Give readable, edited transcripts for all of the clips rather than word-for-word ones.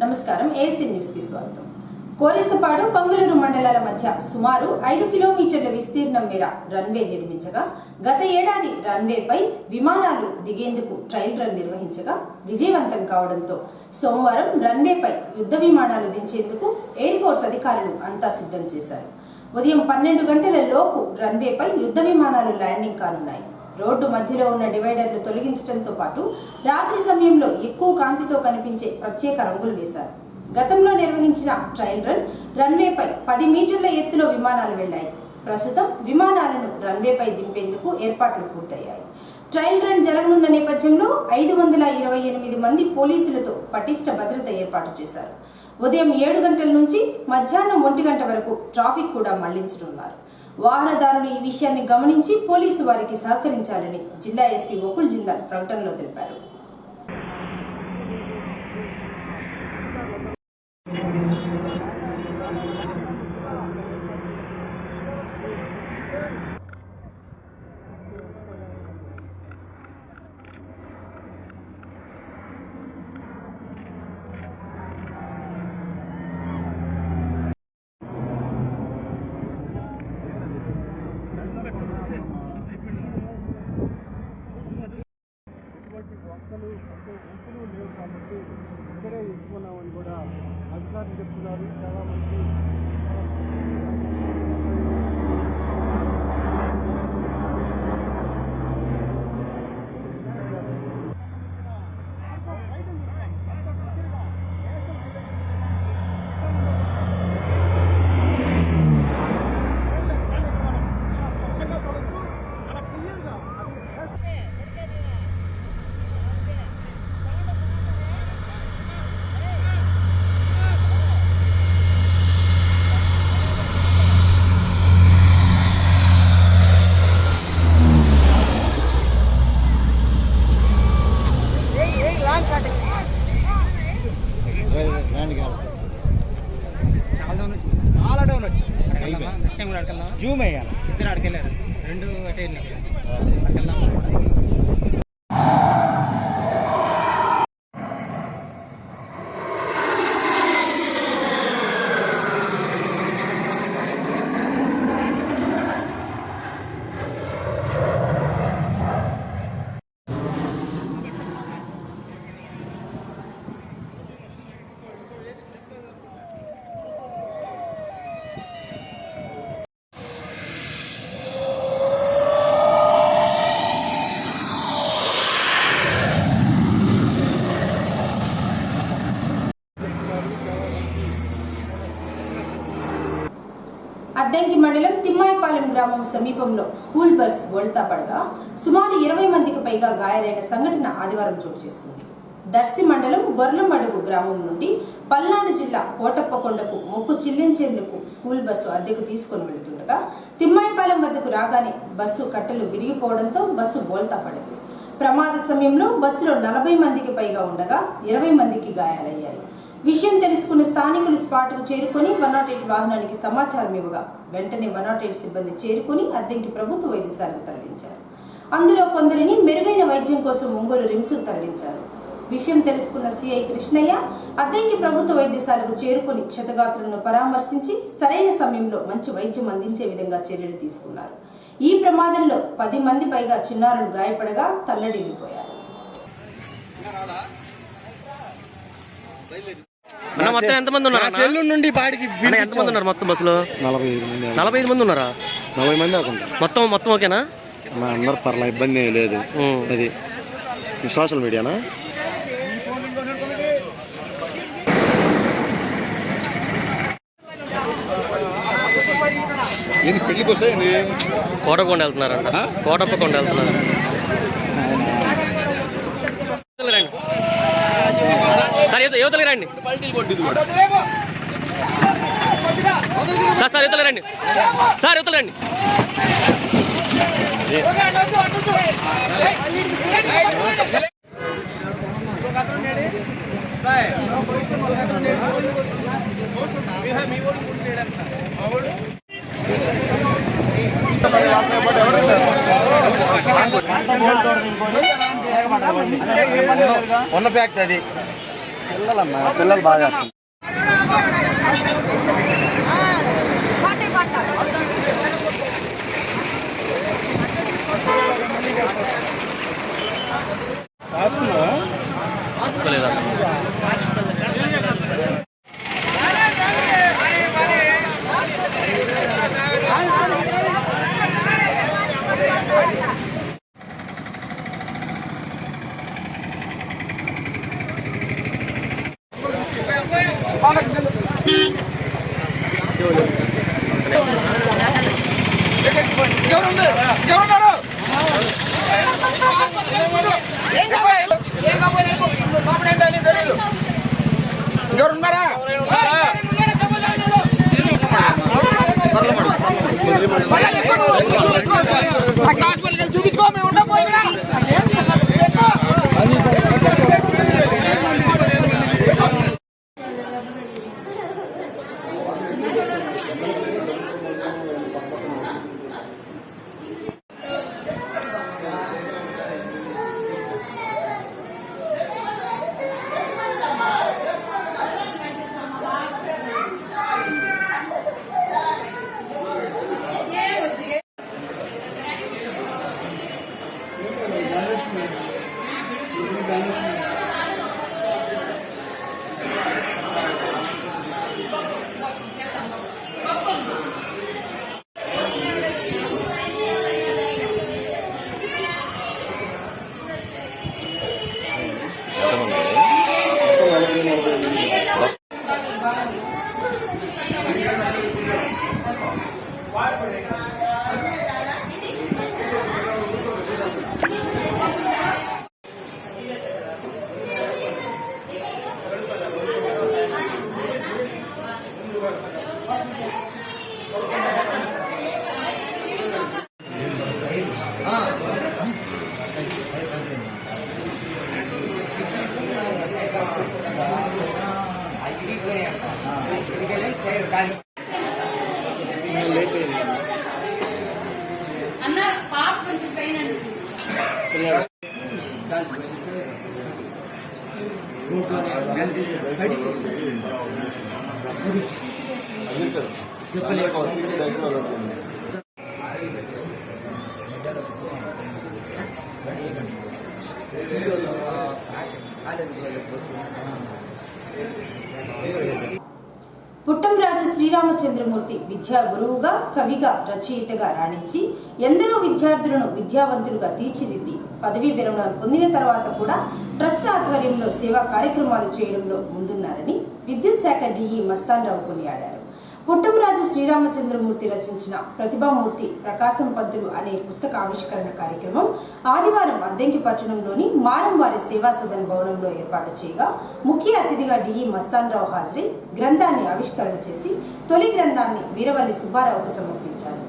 నమస్కారం AC news కి స్వాగతం. కోరిసపాడు పంగులూరు మండలాల మధ్య సుమారు 5 కిలోమీటర్ల విస్తీర్ణం మేర రన్వే నిర్మించగా గత ఏడాది రన్వేపై విమానాలు దిగేందుకు ట్రయల్ రన్ నిర్వహించగా విజయవంతం కావడంతో సోమవారం రన్వేపై యుద్ధ విమానాలు దించేందుకు ఎయిర్ ఫోర్స్ అధికారులు అంతా సిద్ధం చేశారు. ఉదయం 12 గంటల లోపు రన్వేపై యుద్ధ విమానాలు ల్యాండింగ్ కానున్నాయి. రోడ్డు మధ్యలో ఉన్న డివైడర్లు తొలగించడంతో పాటు రాత్రి సమయంలో ఎక్కువ కాంతితో కనిపించే ప్రత్యేక రంగులు వేశారు. గతంలో నిర్వహించిన ట్రయల్ రన్ రన్వేపై 10 మీటర్ల ఎత్తులో విమానాలు వెళ్లాయి. ప్రస్తుతం విమానాలను రన్వేపై దింపేందుకు ఏర్పాట్లు పూర్తయ్యాయి. ట్రయల్ రన్ జరగనున్న నేపథ్యంలో 528 మంది పోలీసులతో పటిష్ట భద్రత ఏర్పాటు చేశారు. ఉదయం 7 గంటల నుంచి మధ్యాహ్నం 1 గంట వరకు ట్రాఫిక్ కూడా మళ్లించనున్నారు. వాహనదారులు ఈ విషయాన్ని గమనించి పోలీసు వారికి సహకరించాలని జిల్లా ఎస్పీ వకుల్ జిందాల్ ప్రకటనలో తెలిపారు. గుంపులు లేవు కాబట్టి ఇక్కడే ఇస్తున్నామని కూడా అధికారులు చెప్తున్నారు. చాలా మంది చాలా డౌన్ వచ్చింది. జూమ్ వేయాలి. ఇద్దరు అడికెళ్ళారు, 2 అటే వెళ్ళాం. అద్దంకి మండలం తిమ్మాయిపాలెం గ్రామం సమీపంలో స్కూల్ బస్ బోల్తా పడగా సుమారు 20 మందికి పైగా గాయాలైన సంఘటన ఆదివారం చోటు చేసుకుంది. దర్శి మండలం గొర్లమడుగు గ్రామం నుండి పల్నాడు జిల్లా కోటప్పకొండకు మొక్కు చెల్లించేందుకు స్కూల్ బస్సు అద్దెకు తీసుకుని వెళుతుండగా తిమ్మాయిపాలెం వద్దకు రాగానే బస్సు కట్టెలు విరిగిపోవడంతో బస్సు బోల్తా పడింది. ప్రమాద సమయంలో బస్సులో 40 మందికి పైగా ఉండగా 20 మందికి గాయాలయ్యాయి. విషయం తెలుసుకున్న స్థానికులు స్పాట్కు చేరుకొని 108 వాహనానికి సమాచారం ఇవ్వగా వెంటనే 108 సిబ్బంది చేరుకొని అద్దంకి ప్రభుత్వ వైద్యశాలకు తరలించారు. అందులో కొందరిని మెరుగైన వైద్యం కోసం ఒంగోలు రిమ్స్కు తరలించారు. విషయం తెలుసుకున్న సిఐ కృష్ణయ్య అద్దంకి ప్రభుత్వ వైద్యశాలకు చేరుకొని క్షతగాత్రులను పరామర్శించి సరైన సమయంలో మంచి వైద్యం అందించే విధంగా చర్యలు తీసుకున్నారు. ఈ ప్రమాదంలో 10 మంది పైగా చిన్నారులు గాయపడగా తల్లడిల్లిపోయారు. మొత్తం ఎంతమంది ఉన్నారు? నుండి బాడికి ఎంతమంది ఉన్నారు మొత్తం బస్సులో? 45 మంది ఉన్నారా? 40 మంది అనుకుంటా. మొత్తం ఓకేనా? అందరు పర్లా, ఇబ్బంది ఏమి లేదు. అది సోషల్ మీడియానా? పెళ్లికి వస్తే కోటప్పకొండ వెళ్తున్నారంట. కోటప్పకొండ వెళ్తున్నారు. సార్ యువతలకి రండి. సార్ యువతలకి రండి. సార్ యువతలకి రండి. ఉన్న ఫ్యాక్ట్ అది పిల్లలు బాగా రాసుకోలేదా? పుట్టంరాజు శ్రీరామచంద్రమూర్తి విద్యా గురువుగా, కవిగా, రచయితగా రాణించి ఎందరో విద్యార్థులను విద్యావంతులుగా తీర్చిదిద్ది పదవీ విరమణ పొందిన తర్వాత కూడా ట్రస్ట్ ఆధ్వర్యంలో సేవా కార్యక్రమాలు చేయడంలో ముందున్నారని విద్యుత్ శాఖ డిఈ మస్తాన్ రావు కొనియాడారు. పుట్టంరాజు శ్రీరామచంద్రమూర్తి రచించిన ప్రతిభామూర్తి ప్రకాశం పంతులు అనే పుస్తక ఆవిష్కరణ కార్యక్రమం ఆదివారం అద్దెంకి పట్టణంలోని మారంవారి సేవా సదన్ భవనంలో ఏర్పాటు చేయగా ముఖ్య అతిథిగా డిఈ మస్తాన్ రావు హాజరై గ్రంథాన్ని ఆవిష్కరణ చేసి తొలి గ్రంథాన్ని వీరవల్లి సుబ్బారావుకు సమర్పించారు.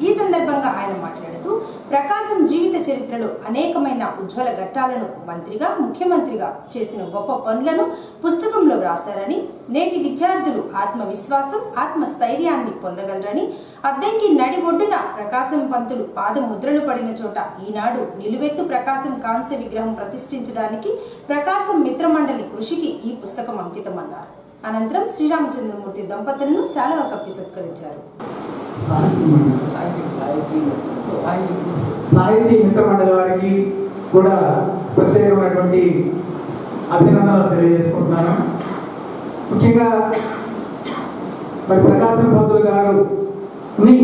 ఈ సందర్భంగా ఆయన మాట్లాడుతూ ప్రకాశం జీవిత చరిత్రలో అనేకమైన ఉజ్వల ఘట్టాలను మంత్రిగా, ముఖ్యమంత్రిగా చేసిన గొప్ప పనులను పుస్తకంలో వ్రాసారని, నేటి విద్యార్థులు ఆత్మవిశ్వాసం, ఆత్మస్థైర్యాన్ని పొందగలరని, అద్దెంకి నడి ఒడ్డున ప్రకాశం పంతులు పాదముద్రలు పడిన చోట ఈనాడు నిలువెత్తు ప్రకాశం కాంస్య విగ్రహం ప్రతిష్ఠించడానికి ప్రకాశం మిత్రమండలి కృషికి ఈ పుస్తకం అంకితమన్నారు. అనంతరం శ్రీరామచంద్రమూర్తి దంపతులను శాలువా కప్పి సత్కరించారు. సాహితీ మిత్రమండలి వారికి కూడా ప్రత్యేకమైనటువంటి అభినందనలు తెలియజేసుకుంటున్నాను. ముఖ్యంగా మరి ప్రకాశం పంతులు గారుని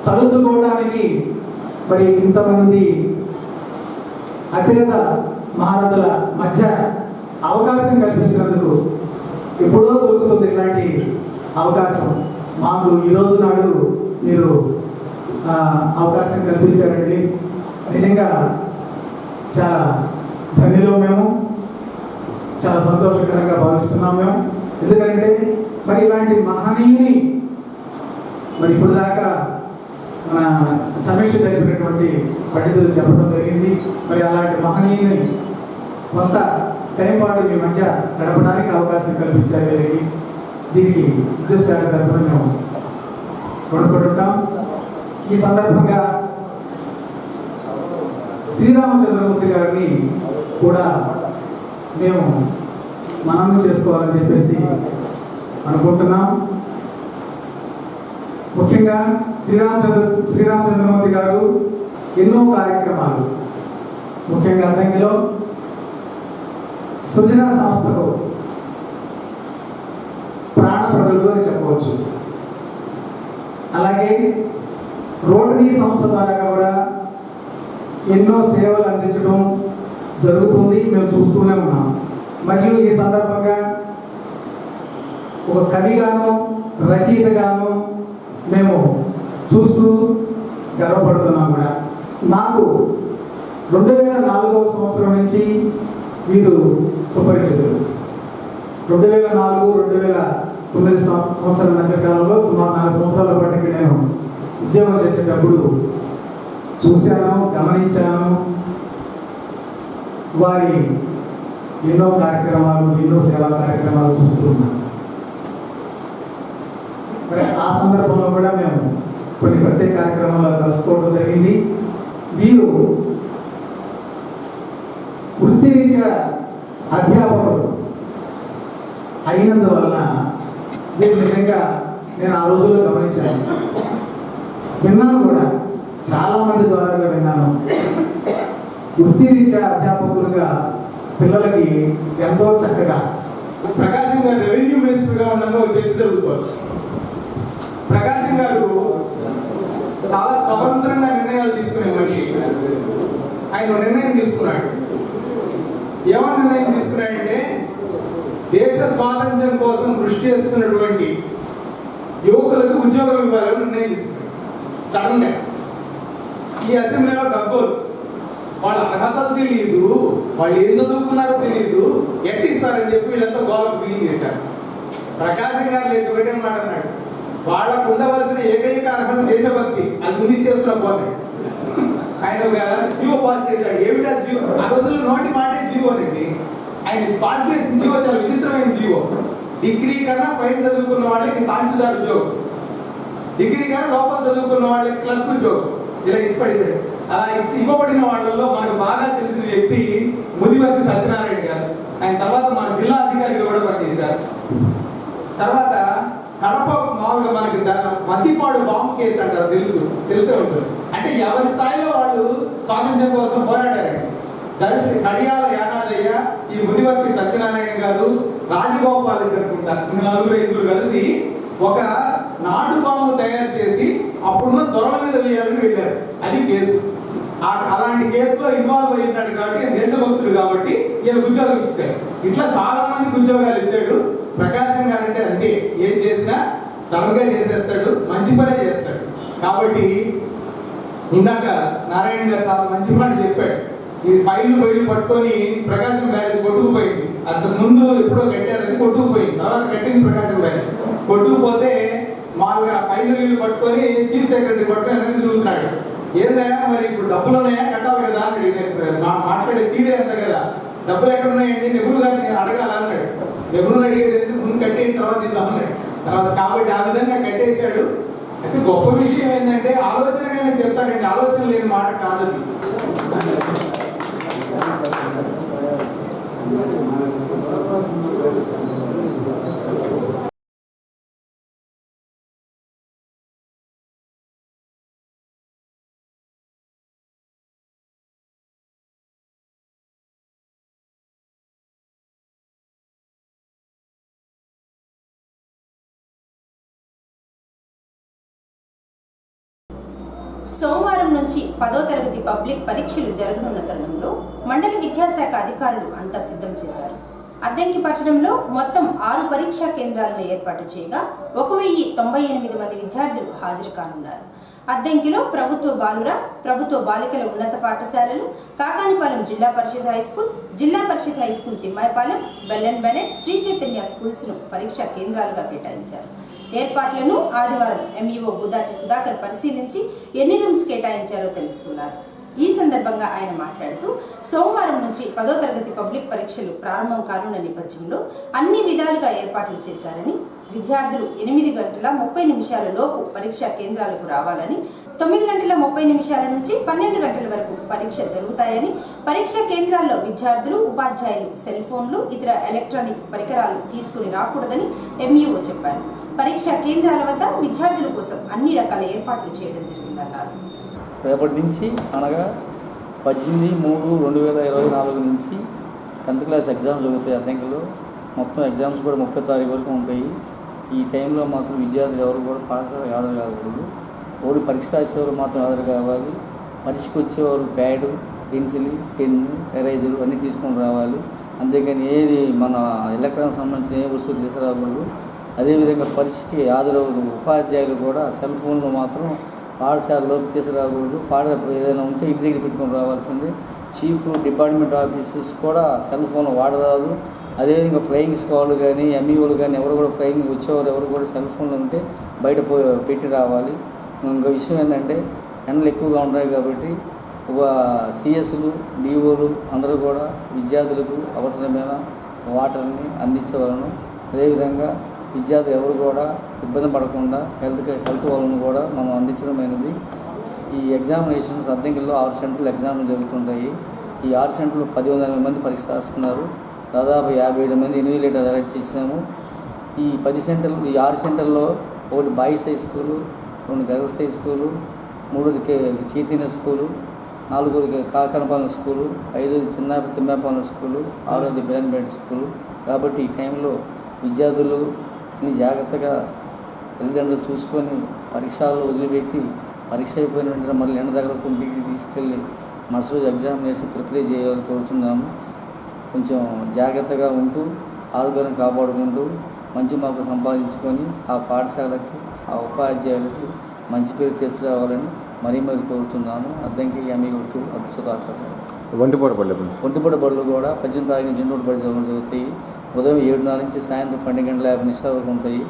తలుచుకోవడానికి మరి ఇంతమంది అతిరథ మహారథుల మధ్య అవకాశం కల్పించినందుకు ఎప్పుడో దొరుకుతుంది ఇలాంటి అవకాశం. మాకు ఈరోజు నాడు మీరు అవకాశం కల్పించారండి. నిజంగా చాలా ధన్యులు మేము, చాలా సంతోషకరంగా భావిస్తున్నాం మేము. ఎందుకంటే మరి ఇలాంటి మహనీయుని మరి ఇప్పుడు దాకా మన సమీక్ష జరిపినటువంటి పండితులు చెప్పడం జరిగింది. మరి అలాంటి మహనీయుని కొంత టైం పాటు మీ మధ్య గడపడానికి అవకాశం కల్పించారు. దీనికి విద్యుత్ శాఖ తరఫున మేము రుణపడుంటాం. ఈ సందర్భంగా శ్రీరామచంద్రమూర్తి గారిని కూడా మేము మనం చేసుకోవాలని చెప్పేసి అనుకుంటున్నాం. ముఖ్యంగా శ్రీరామచంద్రమూర్తి గారు ఎన్నో కార్యక్రమాలు, ముఖ్యంగా అద్దంకిలో సృజన సంస్థకు ప్రాణప్రదులు అని చెప్పవచ్చు. అలాగే రోటరీ సంస్థ ద్వారా కూడా ఎన్నో సేవలు అందించడం జరుగుతుంది, మేము చూస్తూనే ఉన్నాం. మరియు ఈ సందర్భంగా ఒక కవిగాను రచయితగాను మేము చూస్తూ గర్వపడుతున్నాం కూడా. నాకు 2004వ సంవత్సరం నుంచి వీరు సుపరిచితులు. 2004-2009 సంవత్సరాల మధ్య కాలంలో సుమారు 4 సంవత్సరాల పాటు ఇక్కడ నేను ఉద్యోగం చేసేటప్పుడు చూశాను, గమనించాను. వారి ఎన్నో కార్యక్రమాలు, ఎన్నో సేవా కార్యక్రమాలు చూస్తున్నాను. మరి ఆ సందర్భంలో కూడా మేము కొన్ని ప్రత్యేక కార్యక్రమాల్లో కలుసుకోవడం జరిగింది. వీరు వృత్తిరీత్యా అధ్యాపకులు అయినందువలన వీరు నిజంగా నేను ఆ రోజుల్లో గమనించాను, విన్నాను కూడా, చాలామంది ద్వారా విన్నాను. వృత్తిరీత్యా అధ్యాపకులుగా పిల్లలకి ఎంతో చక్కగా. ప్రకాశం గారు రెవెన్యూ మినిస్టర్గా ఉండగా చర్చ జరుగుతుంది. ప్రకాశం గారు చాలా స్వతంత్రంగా నిర్ణయాలు తీసుకునే మనిషి. ఆయన నిర్ణయం తీసుకున్నాడు. ఏమని నిర్ణయం తీసుకున్నాడంటే, దేశ స్వాతంత్ర్యం కోసం కృషి చేస్తున్నటువంటి యువకులకు ఉద్యోగం ఇవ్వాలని నిర్ణయం తీసుకున్నాడు. సడన్ గా ఈ అసెంబ్లీలో గబ్బోలు, వాళ్ళ అర్హతలు తెలియదు, వాళ్ళు ఏం చదువుకున్నారో తెలియదు, ఎట్టిస్తారని చెప్పి వీళ్ళంతా గోలకు బిగిన్ చేశారు. ప్రకాశం గారు లేచి ఒకటే మాట అన్నాడు, వాళ్ళకు ఉండవలసిన ఏకైక అర్హత దేశభక్తి, అది ముందు చేస్తున్న పోతే ఆయన ఒక జీవో పాస్ చేశాడు. ఏమిటా జీవో? ఆ రోజుల్లో నోటి మాటే జీవో అండి. ఆయన పాస్ చేసిన జీవో చాలా విచిత్రమైన జీవో. డిగ్రీ కన్నా పైన చదువుకున్న వాళ్ళకి తహసీల్దార్ ఉద్యోగం, డిగ్రీ కన్నా లోపల చదువుకున్న వాళ్ళకి క్లర్క్ ఉద్యోగం, ఇలా ఇచ్చి పడేశాడు. అలా ఇవ్వబడిన వాళ్ళల్లో మనకు బాగా తెలిసిన వ్యక్తి ముదివర్తి సత్యనారాయణ గారు. ఆయన తర్వాత మన జిల్లా అధికారిగా కూడా పనిచేశారు. తర్వాత కడప మామూలుగా మనకి మద్దిపాడు బాంబు కేసు అంటారు, తెలిసే ఉంటుంది. అంటే ఎవరి స్థాయిలో వాళ్ళు స్వాతంత్ర్యం కోసం పోరాడారండి. కలిసి కడియాల యానాదయ్య, ఈ ముదివర్తి సత్యనారాయణ గారు, రాజగోపాల్ అనుకుంటా, 4-5 కలిసి ఒక నాటు బాంబు తయారు చేసి అప్పుడున్న దొరల మీద వేయాలని వెళ్ళారు. అది కేసు. అలాంటి కేసులో ఇన్వాల్వ్ అయ్యాడు కాబట్టి దేశభక్తుడు కాబట్టి ఈయన ఉద్యోగం ఇచ్చాడు. ఇట్లా చాలా మందికి ఉద్యోగాలు ఇచ్చాడు. ప్రకాశం గారు అంటే అంతే, ఏం చేసినా సడన్ గా చేసేస్తాడు, మంచి పనే చేస్తాడు. కాబట్టి ఇందాక నారాయణ గారు చాలా మంచి మాట చెప్పాడు. ఈ ఫైళ్ళు పట్టుకొని ప్రకాశం బ్యారేజ్ కొట్టుకుపోయింది. అంతకు ముందు ఎప్పుడో కట్టారని కొట్టుకుపోయింది, తర్వాత కట్టింది ప్రకాశం బ్యారేజ్. కొట్టుకుపోతే మామూలుగా ఫైళ్ళు పట్టుకొని చీఫ్ సెక్రటరీ పట్టుకొని వెనక్కి తిరుగుతున్నాడు. ఏందయ్యా మరి ఇప్పుడు డబ్బులు ఉన్నాయా, కట్టాలి కదా అని మాట్లాడే తీరే అంత కదా, డబ్బులు ఎక్కడ ఉన్నాయండి, నెహ్రూ గారిని అడగాల అన్నాడు. నెహ్రూ అడిగేది ముందు కట్టేసిన తర్వాత ఇద్దాం అన్నాడు. తర్వాత కాబట్టి ఆ విధంగా కట్టేశాడు. అయితే గొప్ప విషయం ఏంటంటే ఆలోచనగానే చెప్తాడండి, ఆలోచన లేని మాట కాదది. సోమవారం నుంచి 10వ తరగతి పబ్లిక్ పరీక్షలు జరగనున్న తరుణంలో మండల విద్యాశాఖ అధికారులు అంతా సిద్ధం చేశారు. అద్దంకి పట్టణంలో మొత్తం 6 పరీక్షా కేంద్రాలను ఏర్పాటు చేయగా 1098 మంది విద్యార్థులు హాజరు కానున్నారు. అద్దంకిలో ప్రభుత్వ బాలుర, ప్రభుత్వ బాలికల ఉన్నత పాఠశాలలు, కాకానిపాలెం జిల్లా పరిషత్ హైస్కూల్, జిల్లా పరిషత్ హైస్కూల్ తిమ్మాయిపాలెం, బెల్లెన్ బెనెట్, శ్రీ చైతన్య స్కూల్స్ ను పరీక్షా కేంద్రాలుగా కేటాయించారు. ఏర్పాట్లను ఆదివారం ఎంఈఓ గుదాటి సుధాకర్ పరిశీలించి ఎన్ని రూమ్స్ కేటాయించారో తెలుసుకున్నారు. ఈ సందర్భంగా ఆయన మాట్లాడుతూ సోమవారం నుంచి 10వ తరగతి పబ్లిక్ పరీక్షలు ప్రారంభం కానున్న నేపథ్యంలో అన్ని విధాలుగా ఏర్పాట్లు చేశారని, విద్యార్థులు 8:30 లోపు పరీక్షా కేంద్రాలకు రావాలని, 9:30 నుంచి 12 గంటల వరకు పరీక్ష జరుగుతాయని, పరీక్షా కేంద్రాల్లో విద్యార్థులు, ఉపాధ్యాయులు సెల్ ఫోన్లు, ఇతర ఎలక్ట్రానిక్ పరికరాలు తీసుకుని రాకూడదని ఎంఈఓ చెప్పారు. పరీక్షా కేంద్రాల వద్ద విద్యార్థుల కోసం అన్ని రకాల ఏర్పాట్లు చేయడం జరిగిందన్నారు. రేపటి నుంచి అనగా 18/3/2024 నుంచి 10th క్లాస్ ఎగ్జామ్స్ జరుగుతాయి. అద్దంకిలో మొత్తం ఎగ్జామ్స్ కూడా 30 తారీఖు వరకు ఉంటాయి. ఈ టైంలో మాత్రం విద్యార్థులు ఎవరు కూడా పాఠశాలకు హాజరు కాకూడదు. ఓడి పరీక్ష రాసేవారు మాత్రం హాజరు కావాలి. పరీక్షకు వచ్చేవాళ్ళు ప్యాడు, పెన్సిల్, పెన్ను, ఎరేజరు అన్నీ తీసుకొని రావాలి. అంతేకాని ఏది మన ఎలక్ట్రానిక్ సంబంధించిన ఏ వస్తువులు తీసుకురాకూడదు. అదేవిధంగా పరీక్షకి హాజరవుతూ ఉపాధ్యాయులు కూడా సెల్ ఫోన్లు మాత్రం పాఠశాలలోకి తీసుకురాకూడదు. ఏదైనా ఉంటే ఇంటి దగ్గర పెట్టుకొని రావాల్సిందే. చీఫ్ డిపార్ట్మెంట్ ఆఫీసర్స్ కూడా సెల్ ఫోన్ వాడరాదు. అదేవిధంగా ఫ్లయింగ్ స్క్వాడ్లు కానీ ఎంఈఓలు కానీ ఎవరు కూడా ఫ్లయింగ్ వచ్చేవారు ఎవరు కూడా సెల్ ఫోన్లు ఉంటే బయట పెట్టి రావాలి. ఇంకో విషయం ఏంటంటే ఎండలు ఎక్కువగా ఉంటాయి కాబట్టి సిఎస్లు, డిఓలు అందరూ కూడా విద్యార్థులకు అవసరమైన వాటర్ని అందించవలను. అదేవిధంగా విద్యార్థులు ఎవరు కూడా ఇబ్బంది పడకుండా హెల్త్ వాళ్ళను కూడా మనం అందించడమైనది. ఈ ఎగ్జామినేషన్స్ అద్దంకిలో 6 సెంటర్లు ఎగ్జామ్లు జరుగుతుంటాయి. ఈ 6 సెంటర్లు 10,000 మంది పరీక్ష రాస్తున్నారు. దాదాపు 57 మంది ఇన్విజిలేటర్ అలర్ట్ చేసాము. ఈ 10 సెంటర్లు, ఈ 6 సెంటర్లో ఒకటి boys high school, 2 girls high school, 3ది చైతన్య స్కూలు, 4ది కాకనపాలెం స్కూలు, 5ది తిమ్మాపాలెం స్కూలు, 6ది బెలంపేట స్కూలు. కాబట్టి ఈ టైంలో విద్యార్థులు జాగ్రత్తగా తల్లిదండ్రులు చూసుకొని పరీక్షలు వదిలిపెట్టి పరీక్ష అయిపోయిన వెంటనే మళ్ళీ ఎండ దగ్గరకు ఇంటికి తీసుకెళ్ళి మరుసటి రోజు ఎగ్జామినేషన్ ప్రిపేర్ చేయాలని కోరుతున్నాము. కొంచెం జాగ్రత్తగా ఉంటూ ఆరోగ్యాన్ని కాపాడుకుంటూ మంచి మార్కులు సంపాదించుకొని ఆ పాఠశాలకి, ఆ ఉపాధ్యాయులకి మంచి పేరు తీసుకురావాలని మరీ కోరుతున్నాను. అద్దంకి ఎంఈఓ2 సుధాకర్. ఒంటిపూట బడులు కూడా 18వ తారీఖు నుంచి బడి జరుగుతాయి. ఉదయం 7:30 నుంచి సాయంత్రం 12:50 వరకు ఉంటాయి.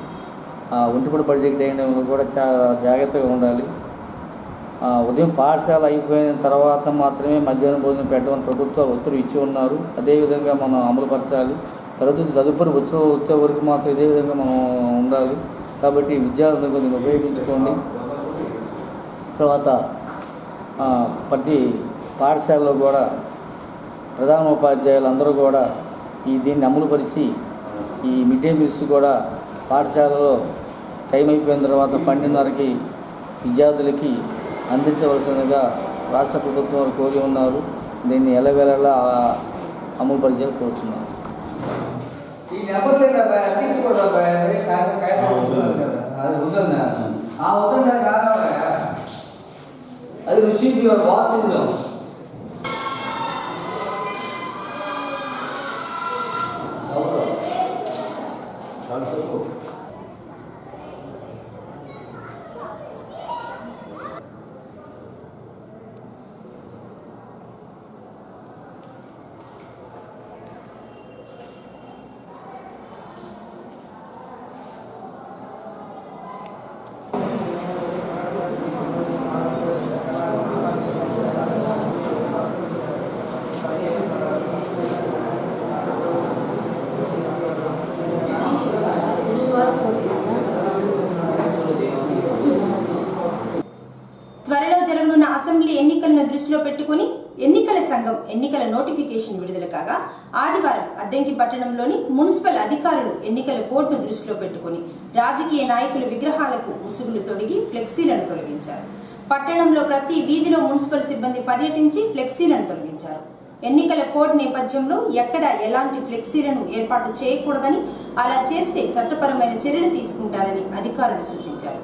ఆ ఒంటిపూట బడ్జెట్ టైంలో కూడా జాగ్రత్తగా ఉండాలి. ఉదయం పాఠశాల అయిపోయిన తర్వాత మాత్రమే మధ్యాహ్నం భోజనం పెట్టమని ప్రభుత్వాలు ఉత్తర్వులు ఇచ్చి ఉన్నారు. అదేవిధంగా మనం అమలుపరచాలి. తదుపరి వచ్చే వరకు మాత్రం ఇదే విధంగా మనం ఉండాలి. కాబట్టి విద్యార్థులు కొంచెం ఉపయోగించుకోండి. తర్వాత ప్రతి పాఠశాలలో కూడా ప్రధానోపాధ్యాయులు అందరూ కూడా దీన్ని అమలుపరిచి ఈ మిడ్ డే మీల్స్ కూడా పాఠశాలలో టైం అయిపోయిన తర్వాత 12:30కి విద్యార్థులకి అందించవలసిందిగా రాష్ట్ర ప్రభుత్వం వారు కోరి ఉన్నారు. దీన్ని ఎల్లవేళలా అమలుపరిచేయాలని కోరుతున్నాను. అది రుచి బాస్ త్వరలో జరగనున్న అసెంబ్లీ ఎన్నికలను దృష్టిలో పెట్టుకుని ఎన్నికల సంఘం ఎన్నికల నోటిఫికేషన్ విడుదల కాగా ఆదివారం అద్దంకి పట్టణంలోని మున్సిపల్ అధికారులు ఎన్నికల కోడ్ను దృష్టిలో పెట్టుకుని రాజకీయ నాయకుల విగ్రహాలకు ముసుగులు తొడిగి ఫ్లెక్సీలను తొలగించారు. పట్టణంలో ప్రతి వీధిలో మున్సిపల్ సిబ్బంది పర్యటించి ఫ్లెక్సీలను తొలగించారు. ఎన్నికల కోడ్ నేపథ్యంలో ఎక్కడా ఎలాంటి ఫ్లెక్సీలను ఏర్పాటు చేయకూడదని, అలా చేస్తే చట్టపరమైన చర్యలు తీసుకుంటారని అధికారులు సూచించారు.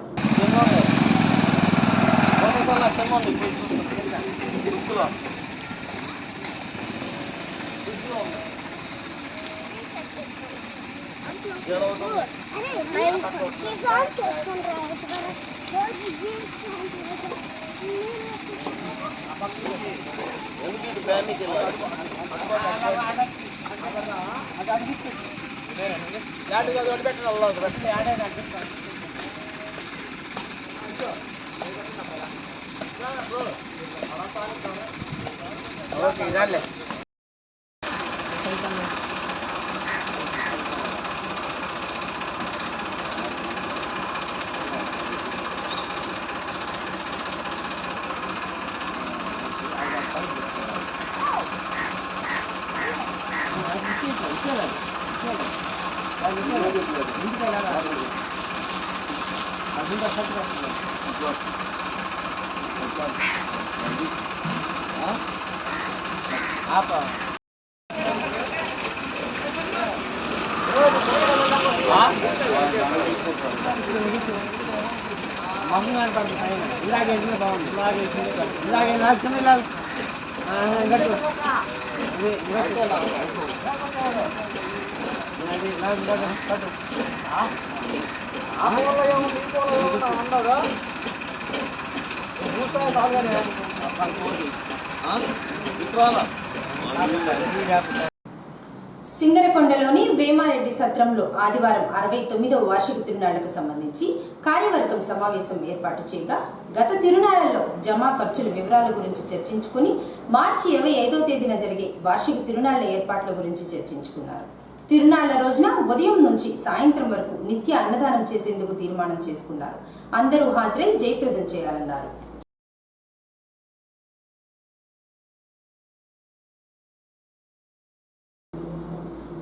సింగరకొండలోని వేమారెడ్డి సత్రంలో ఆదివారం 69వ వార్షిక తిరునాళ్లకు సంబంధించి కార్యవర్గం సమావేశం ఏర్పాటు చేయగా గత తిరునాళ్లలో జమా ఖర్చుల వివరాల గురించి చర్చించుకుని మార్చి 25వ తేదీన జరిగే వార్షిక తిరునాళ్ల ఏర్పాట్ల గురించి చర్చించుకున్నారు. తిరునాళ్ల రోజున ఉదయం నుంచి సాయంత్రం వరకు నిత్య అన్నదానం చేసేందుకు తీర్మానం చేసుకున్నారు. అందరూ హాజరై జయప్రదం చేయాలన్నారు.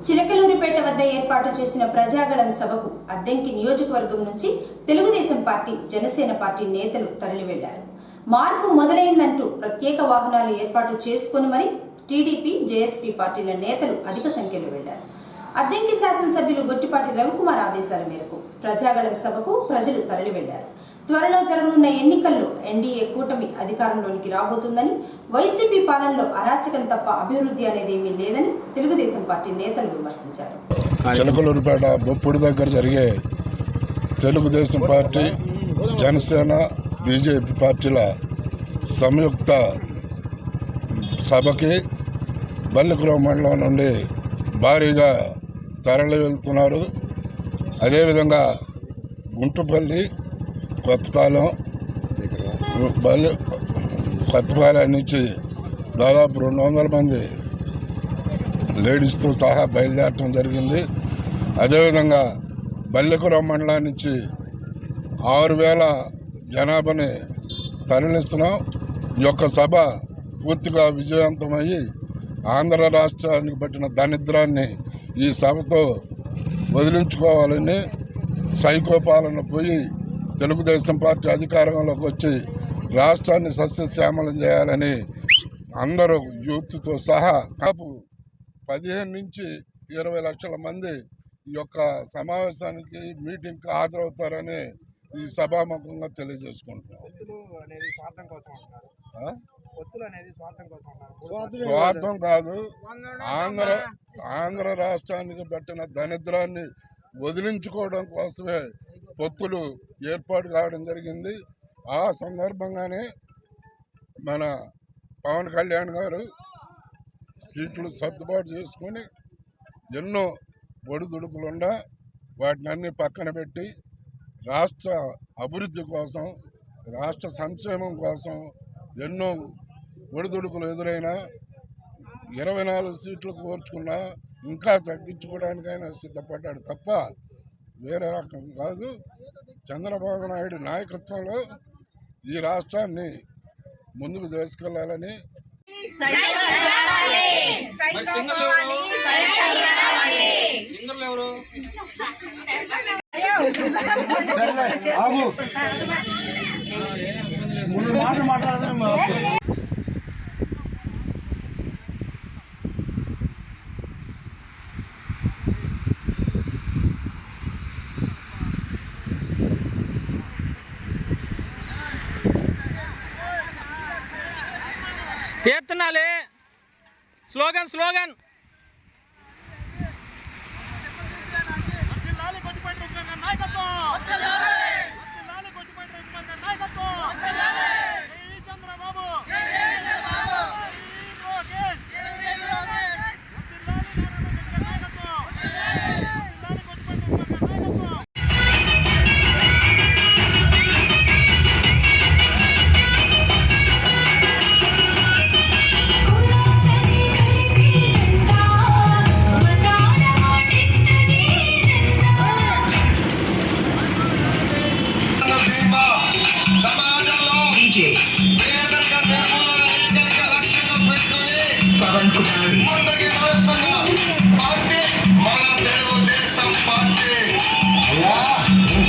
చిలకలూరిపేట వద్ద ఏర్పాటు చేసిన ప్రజాగళం సభకు అద్దంకి నియోజకవర్గం నుంచి తెలుగుదేశం పార్టీ, జనసేన పార్టీ నేతలు తరలి వెళ్లారు. మార్పు మొదలైందంటూ ప్రత్యేక వాహనాలు ఏర్పాటు చేసుకుని మరి టీడీపీ, జేఎస్పీ పార్టీల నేతలు అధిక సంఖ్యలో వెళ్లారు. అద్దంకి శాసనసభ్యులు గొట్టిపాటి రవికుమార్ ఆదేశాల మేరకు ప్రజాగళం సభకు ప్రజలు తరలి వెళ్లారు. త్వరలో జరగనున్న ఎన్నికల్లో ఎన్డీఏ కూటమి అధికారంలోనికి రాబోతుందని, వైసీపీ పాలనలో అరాచకం తప్ప అభివృద్ధి అనేదేమీ లేదని తెలుగుదేశం పార్టీ నేతలు విమర్శించారు. చిలకలూరిపేట బొప్పుడు దగ్గర జరిగే తెలుగుదేశం పార్టీ, జనసేన, బీజేపీ పార్టీల సంయుక్త సభకి బల్లికురం మండలం నుండి భారీగా తరలి వెళ్తున్నారు. అదేవిధంగా గుంటుపల్లి, కొత్తపాలెం నుంచి దాదాపు 200 మంది లేడీస్తో సహా బయలుదేరటం జరిగింది. అదేవిధంగా బల్లికురం మండలం నుంచి 6000 జనాభాని తరలిస్తున్నాం. ఈ యొక్క సభ పూర్తిగా విజయవంతమయ్యి ఆంధ్ర రాష్ట్రానికి పట్టిన దరిద్రాన్ని ఈ సభతో వదిలించుకోవాలని, సైకోపాలన పోయి తెలుగుదేశం పార్టీ అధికారంలోకి వచ్చి రాష్ట్రాన్ని సస్యశ్యామలం చేయాలని అందరూ యూత్తో సహా కాపు 15 నుంచి 20 లక్షల మంది ఈ యొక్క సమావేశానికి, మీటింగ్కి హాజరవుతారని ఈ సభాముఖంగా తెలియజేసుకుంటున్నాం. స్వార్థం కాదు, ఆంధ్ర రాష్ట్రానికి పట్టిన దరిద్రాన్ని వదిలించుకోవడం కోసమే పొత్తులు ఏర్పాటు కావడం జరిగింది. ఆ సందర్భంగానే మన పవన్ కళ్యాణ్ గారు సీట్లు సర్దుబాటు చేసుకొని ఎన్నో ఒడిదుడుకులుండా వాటిని అన్ని పక్కన పెట్టి రాష్ట్ర అభివృద్ధి కోసం, రాష్ట్ర సంక్షేమం కోసం ఎన్నో ఒడిదుడుకులు ఎదురైనా 24 సీట్లు కోర్చుకున్నా ఇంకా తగ్గించుకోవడానికైనా సిద్ధపడ్డాడు తప్ప వేరే రకం కాదు. చంద్రబాబు నాయుడు నాయకత్వంలో ఈ రాష్ట్రాన్ని ముందుకు తీసుకెళ్లాలని తీర్తనాలే స్లోగన్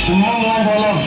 సింహం లాంటి వాళ్ళం